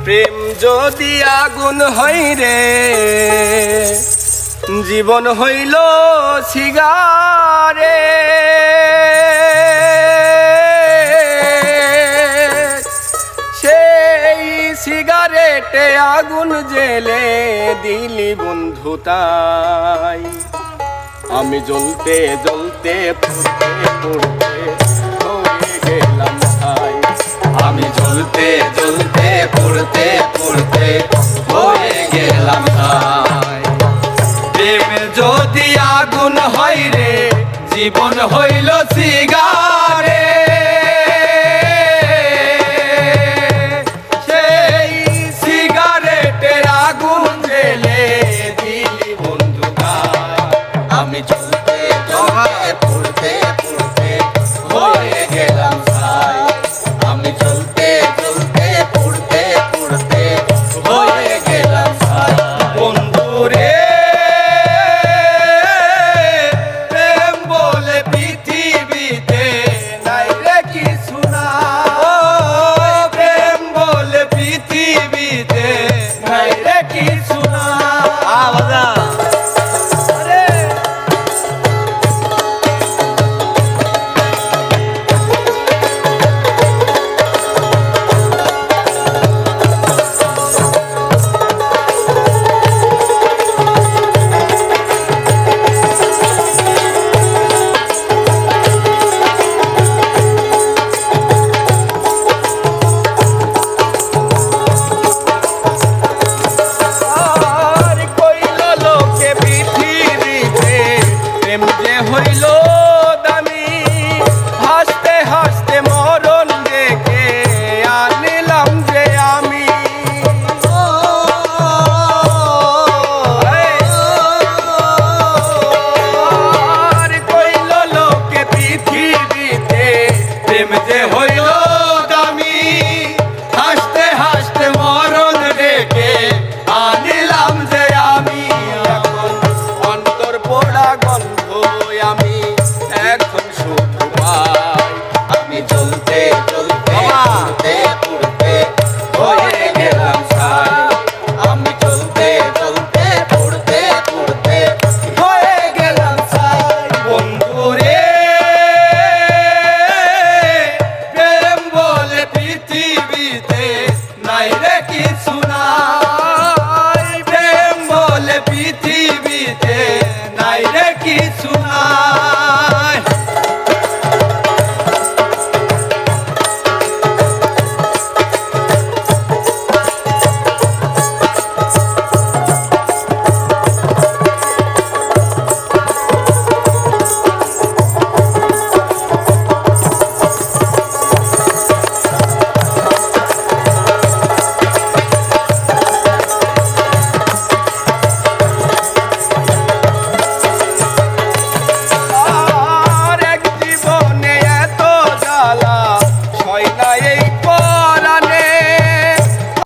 প্রেম যদি আগুন হয় রে, জীবন হইল সিগারে। সেই সিগারেটে আগুন জেলে দিলি বন্ধু তাই। আমি জ্বলতে জ্বলতে পুড়তে পুড়তে হয়ে গেলাম ছাই। আমি জ্বলতে জ্বলতে পুড়তে পুড়তে হয়ে গেলাম ছাই। প্রেম যদি আগুন হয় রে, জীবন হইল